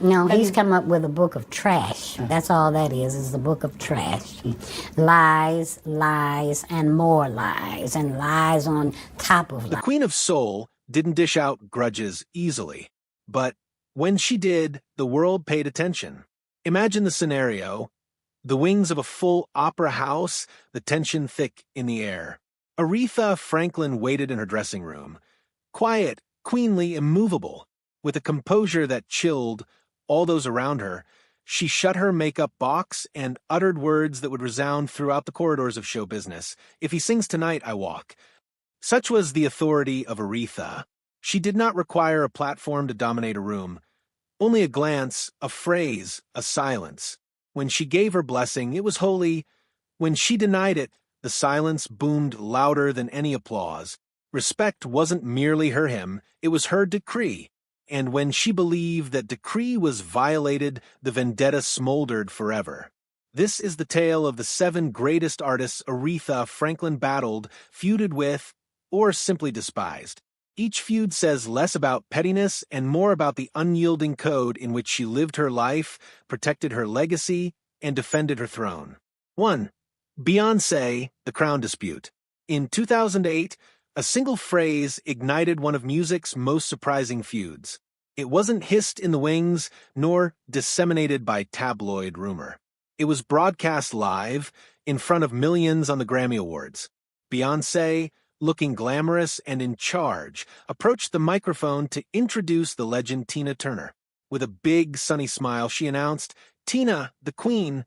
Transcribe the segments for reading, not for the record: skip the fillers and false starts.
No, he's come up with a book of trash. That's all that is the book of trash. Lies, lies, and more lies, and lies on top of The lies. Queen of Soul didn't dish out grudges easily, but when she did, the world paid attention. Imagine the scenario: the wings of a full opera house, the tension thick in the air. Aretha Franklin waited in her dressing room, quiet, queenly, immovable, with a composure that chilled all those around her. She shut her makeup box and uttered words that would resound throughout the corridors of show business. "If he sings tonight, I walk." Such was the authority of Aretha. She did not require a platform to dominate a room. Only a glance, a phrase, a silence. When she gave her blessing, it was holy. When she denied it, the silence boomed louder than any applause. Respect wasn't merely her hymn, it was her decree. And when she believed that decree was violated, the vendetta smoldered forever. This is the tale of the 7 greatest artists Aretha Franklin battled, feuded with, or simply despised. Each feud says less about pettiness and more about the unyielding code in which she lived her life, protected her legacy, and defended her throne. 1. Beyoncé, the crown dispute. In 2008, a single phrase ignited one of music's most surprising feuds. It wasn't hissed in the wings, nor disseminated by tabloid rumor. It was broadcast live, in front of millions on the Grammy Awards. Beyoncé, looking glamorous and in charge, approached the microphone to introduce the legend Tina Turner. With a big, sunny smile, she announced, "Tina, the Queen."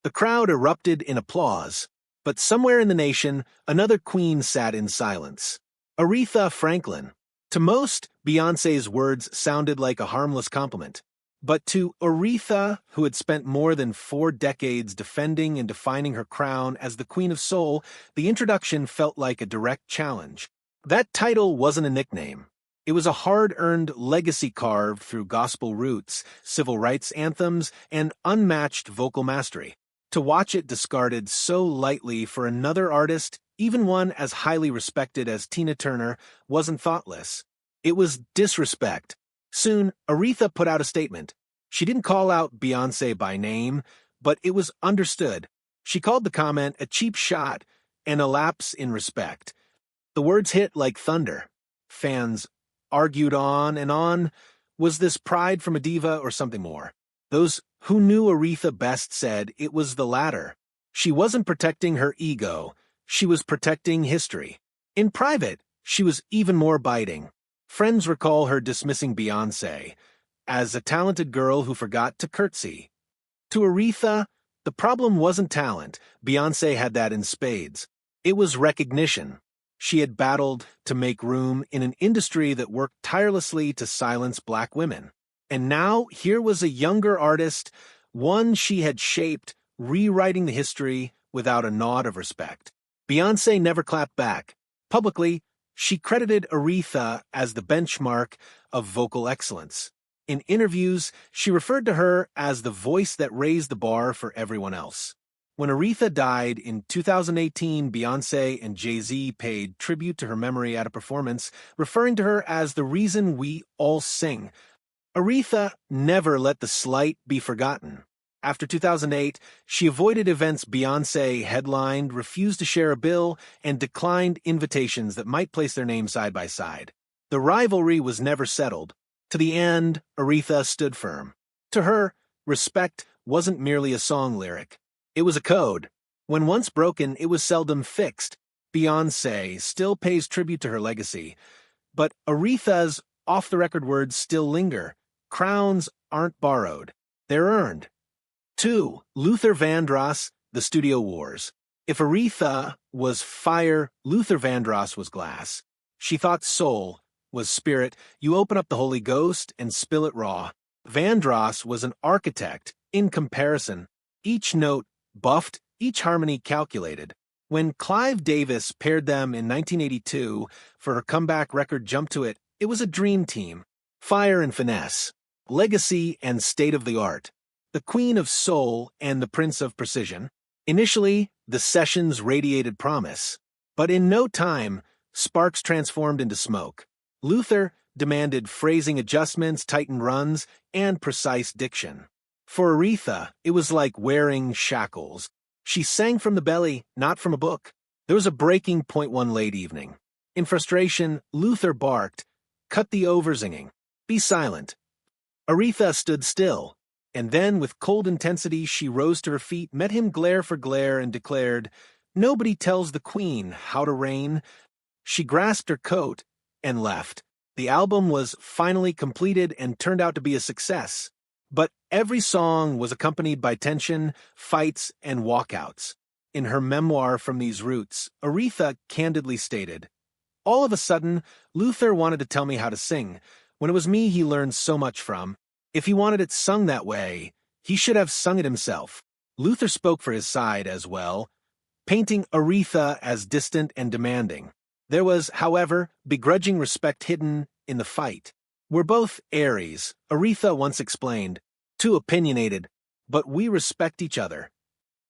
The crowd erupted in applause, but somewhere in the nation, another queen sat in silence. Aretha Franklin. To most, Beyoncé's words sounded like a harmless compliment. But to Aretha, who had spent more than 4 decades defending and defining her crown as the Queen of Soul, the introduction felt like a direct challenge. That title wasn't a nickname. It was a hard-earned legacy carved through gospel roots, civil rights anthems, and unmatched vocal mastery. To watch it discarded so lightly for another artist, even one as highly respected as Tina Turner, wasn't thoughtless. It was disrespect. Soon, Aretha put out a statement. She didn't call out Beyoncé by name, but it was understood. She called the comment a cheap shot and a lapse in respect. The words hit like thunder. Fans argued on and on. Was this pride from a diva or something more? Those who knew Aretha best said it was the latter. She wasn't protecting her ego. She was protecting history. In private, she was even more biting. Friends recall her dismissing Beyoncé as a talented girl who forgot to curtsy. To Aretha, the problem wasn't talent. Beyoncé had that in spades. It was recognition. She had battled to make room in an industry that worked tirelessly to silence black women. And now, here was a younger artist, one she had shaped, rewriting the history without a nod of respect. Beyoncé never clapped back. Publicly, she credited Aretha as the benchmark of vocal excellence. In interviews, she referred to her as the voice that raised the bar for everyone else. When Aretha died in 2018, Beyoncé and Jay-Z paid tribute to her memory at a performance, referring to her as the reason we all sing. Aretha never let the slight be forgotten. After 2008, she avoided events Beyoncé headlined, refused to share a bill, and declined invitations that might place their names side by side. The rivalry was never settled. To the end, Aretha stood firm. To her, respect wasn't merely a song lyric. It was a code. When once broken, it was seldom fixed. Beyoncé still pays tribute to her legacy. But Aretha's off-the-record words still linger. Crowns aren't borrowed. They're earned. 2. Luther Vandross, The Studio Wars. If Aretha was fire, Luther Vandross was glass. She thought soul was spirit. You open up the Holy Ghost and spill it raw. Vandross was an architect, in comparison. Each note buffed, each harmony calculated. When Clive Davis paired them in 1982 for her comeback record Jump to It, it was a dream team. Fire and finesse. Legacy and state-of-the-art. The Queen of Soul and the Prince of Precision. Initially, the sessions radiated promise. But in no time, sparks transformed into smoke. Luther demanded phrasing adjustments, tightened runs, and precise diction. For Aretha, it was like wearing shackles. She sang from the belly, not from a book. There was a breaking point one late evening. In frustration, Luther barked, "Cut the oversinging. Be silent." Aretha stood still, and then, with cold intensity, she rose to her feet, met him glare for glare, and declared, "Nobody tells the Queen how to reign." She grasped her coat and left. The album was finally completed and turned out to be a success. But every song was accompanied by tension, fights, and walkouts. In her memoir From These Roots, Aretha candidly stated, "All of a sudden, Luther wanted to tell me how to sing, when it was me he learned so much from. If he wanted it sung that way, he should have sung it himself." Luther spoke for his side as well, painting Aretha as distant and demanding. There was, however, begrudging respect hidden in the fight. "We're both Aries," Aretha once explained, "too opinionated, but we respect each other."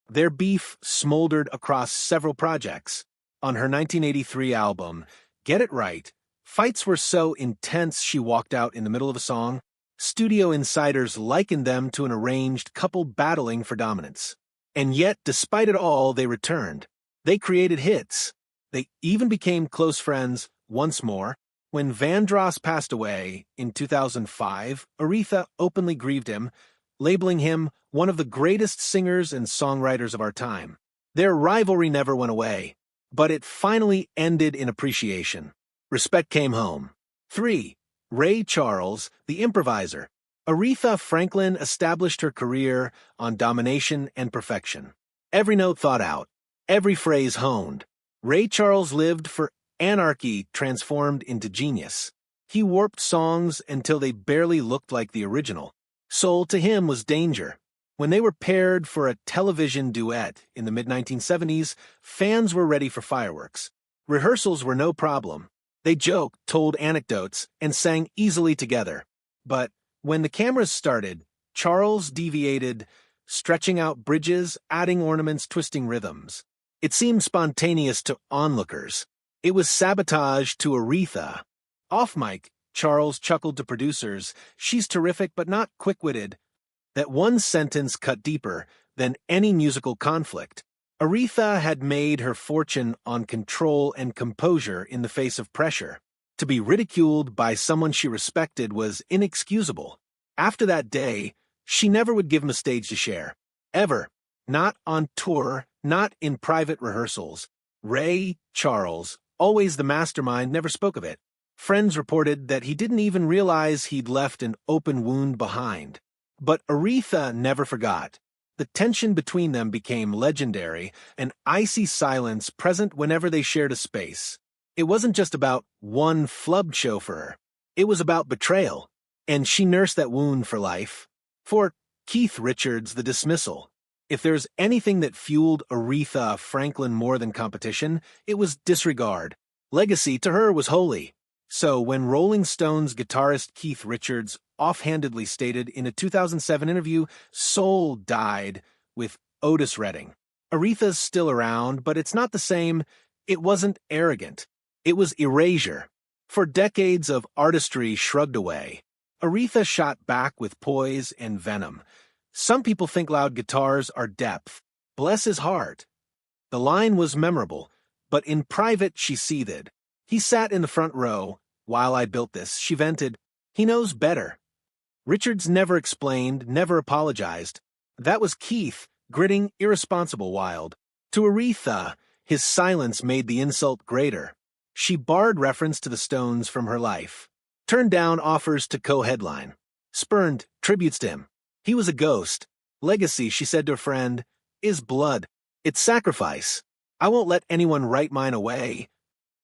Their beef smoldered across several projects. On her 1983 album, Get It Right, fights were so intense she walked out in the middle of a song. Studio insiders likened them to an arranged couple battling for dominance. And yet, despite it all, they returned. They created hits. They even became close friends once more. When Vandross passed away in 2005, Aretha openly grieved him, labeling him one of the greatest singers and songwriters of our time. Their rivalry never went away, but it finally ended in appreciation. Respect came home. 3. Ray Charles, the improviser. Aretha Franklin established her career on domination and perfection. Every note thought out, every phrase honed. Ray Charles lived for anarchy transformed into genius. He warped songs until they barely looked like the original. Soul to him was danger. When they were paired for a television duet in the mid-1970s, fans were ready for fireworks. Rehearsals were no problem. They joked, told anecdotes, and sang easily together. But when the cameras started, Charles deviated, stretching out bridges, adding ornaments, twisting rhythms. It seemed spontaneous to onlookers. It was sabotage to Aretha. Off mic, Charles chuckled to producers, "She's terrific but not quick-witted." That one sentence cut deeper than any musical conflict. Aretha had made her fortune on control and composure in the face of pressure. To be ridiculed by someone she respected was inexcusable. After that day, she never would give him a stage to share. Ever. Not on tour, not in private rehearsals. Ray Charles, always the mastermind, never spoke of it. Friends reported that he didn't even realize he'd left an open wound behind. But Aretha never forgot. The tension between them became legendary, an icy silence present whenever they shared a space. It wasn't just about one flubbed show for her. It was about betrayal, and she nursed that wound for life. For Keith Richards, the dismissal. If there's anything that fueled Aretha Franklin more than competition, it was disregard. Legacy to her was holy. So when Rolling Stones guitarist Keith Richards offhandedly stated in a 2007 interview, "Soul died with Otis Redding." Aretha's still around, but it's not the same. It wasn't arrogant. It was erasure. For decades of artistry shrugged away, Aretha shot back with poise and venom. Some people think loud guitars are depth. Bless his heart. The line was memorable, but in private she seethed. "He sat in the front row. While I built this," she vented. "He knows better." Richards never explained, never apologized. That was Keith, gritting, irresponsible wild. To Aretha, his silence made the insult greater. She barred reference to the Stones from her life. Turned down offers to co-headline. Spurned tributes to him. He was a ghost. Legacy, she said to a friend, is blood. It's sacrifice. I won't let anyone write mine away.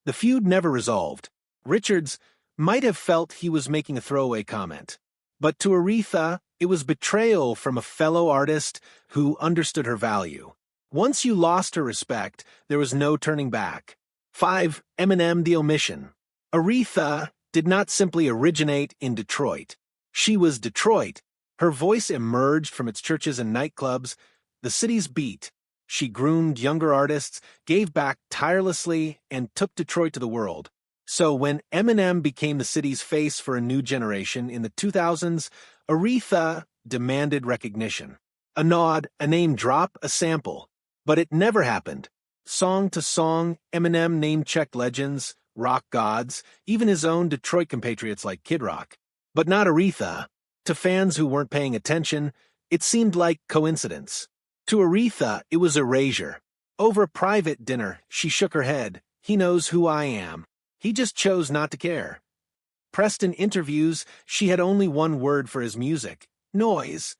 The feud never resolved. Richards might have felt he was making a throwaway comment. But to Aretha, it was betrayal from a fellow artist who understood her value. Once you lost her respect, there was no turning back. 5. Eminem the omission. Aretha did not simply originate in Detroit. She was Detroit. Her voice emerged from its churches and nightclubs, the city's beat. She groomed younger artists, gave back tirelessly, and took Detroit to the world. So when Eminem became the city's face for a new generation in the 2000s, Aretha demanded recognition. A nod, a name drop, a sample. But it never happened. Song to song, Eminem name-checked legends, rock gods, even his own Detroit compatriots like Kid Rock. But not Aretha. To fans who weren't paying attention, it seemed like coincidence. To Aretha, it was erasure. Over a private dinner, she shook her head. He knows who I am. He just chose not to care. Pressed in interviews, she had only one word for his music: noise.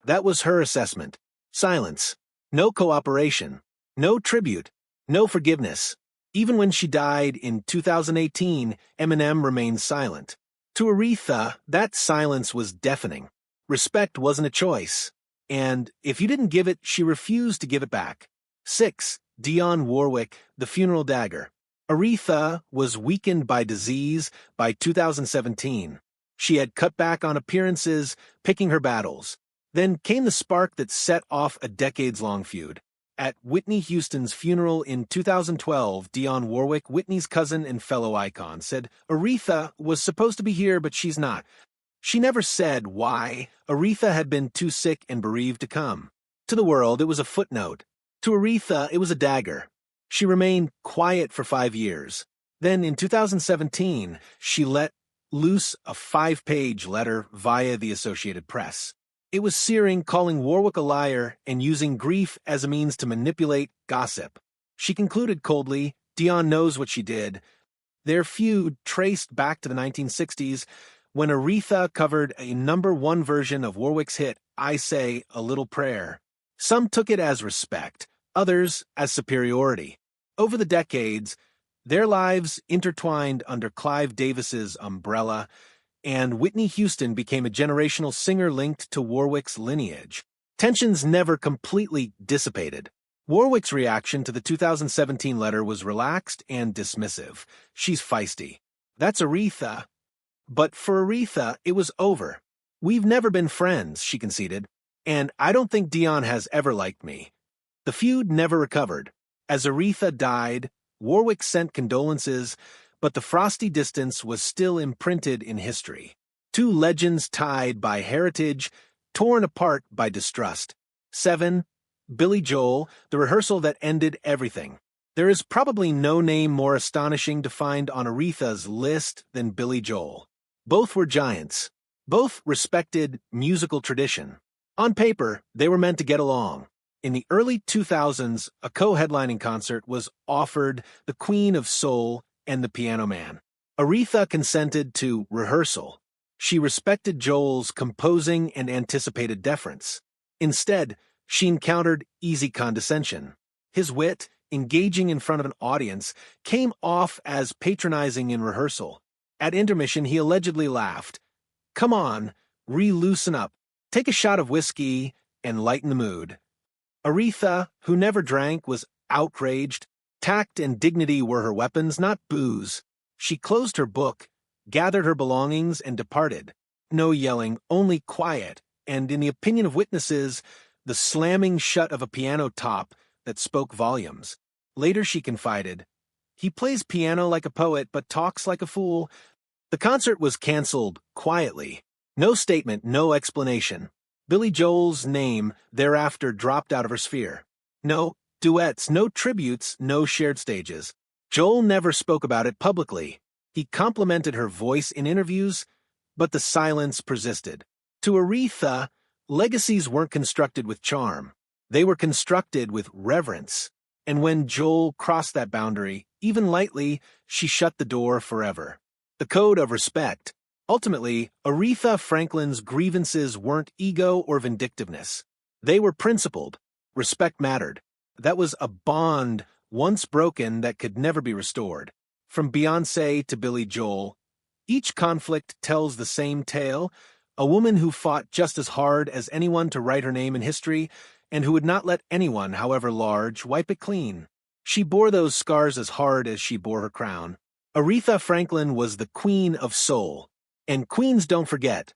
That was her assessment. Silence. No cooperation. No tribute. No forgiveness. Even when she died in 2018, Eminem remained silent. To Aretha, that silence was deafening. Respect wasn't a choice. And if you didn't give it, she refused to give it back. 6. Dionne Warwick, The Funeral Dagger. Aretha was weakened by disease by 2017. She had cut back on appearances, picking her battles. Then came the spark that set off a decades-long feud. At Whitney Houston's funeral in 2012, Dionne Warwick, Whitney's cousin and fellow icon, said Aretha was supposed to be here, but she's not. She never said why. Aretha had been too sick and bereaved to come. To the world, it was a footnote. To Aretha, it was a dagger. She remained quiet for 5 years. Then, in 2017, she let loose a 5-page letter via the Associated Press. It was searing, calling Warwick a liar and using grief as a means to manipulate gossip. She concluded coldly, Dionne knows what she did. Their feud traced back to the 1960s when Aretha covered a #1 version of Warwick's hit, I Say a Little Prayer. Some took it as respect, others as superiority. Over the decades, their lives intertwined under Clive Davis's umbrella, and Whitney Houston became a generational singer linked to Warwick's lineage. Tensions never completely dissipated. Warwick's reaction to the 2017 letter was relaxed and dismissive. She's feisty. That's Aretha. But for Aretha, it was over. We've never been friends, she conceded, and I don't think Dionne has ever liked me. The feud never recovered. As Aretha died, Warwick sent condolences, but the frosty distance was still imprinted in history. Two legends tied by heritage, torn apart by distrust. 7. Billy Joel, the rehearsal that ended everything. There is probably no name more astonishing to find on Aretha's list than Billy Joel. Both were giants. Both respected musical tradition. On paper, they were meant to get along. In the early 2000s, a co-headlining concert was offered the Queen of Soul and the Piano Man. Aretha consented to rehearsal. She respected Joel's composing and anticipated deference. Instead, she encountered easy condescension. His wit, engaging in front of an audience, came off as patronizing in rehearsal. At intermission, he allegedly laughed. Come on, loosen up, take a shot of whiskey, and lighten the mood. Aretha, who never drank, was outraged. Tact and dignity were her weapons, not booze. She closed her book, gathered her belongings, and departed. No yelling, only quiet, and in the opinion of witnesses, the slamming shut of a piano top that spoke volumes. Later she confided, he plays piano like a poet, but talks like a fool. The concert was canceled quietly. No statement, no explanation. Billy Joel's name thereafter dropped out of her sphere. No duets, no tributes, no shared stages. Joel never spoke about it publicly. He complimented her voice in interviews, but the silence persisted. To Aretha, legacies weren't constructed with charm. They were constructed with reverence. And when Joel crossed that boundary, even lightly, she shut the door forever. The code of respect. Ultimately, Aretha Franklin's grievances weren't ego or vindictiveness. They were principled. Respect mattered. That was a bond once broken that could never be restored. From Beyoncé to Billy Joel, each conflict tells the same tale, a woman who fought just as hard as anyone to write her name in history and who would not let anyone, however large, wipe it clean. She bore those scars as hard as she bore her crown. Aretha Franklin was the Queen of Soul. And queens don't forget.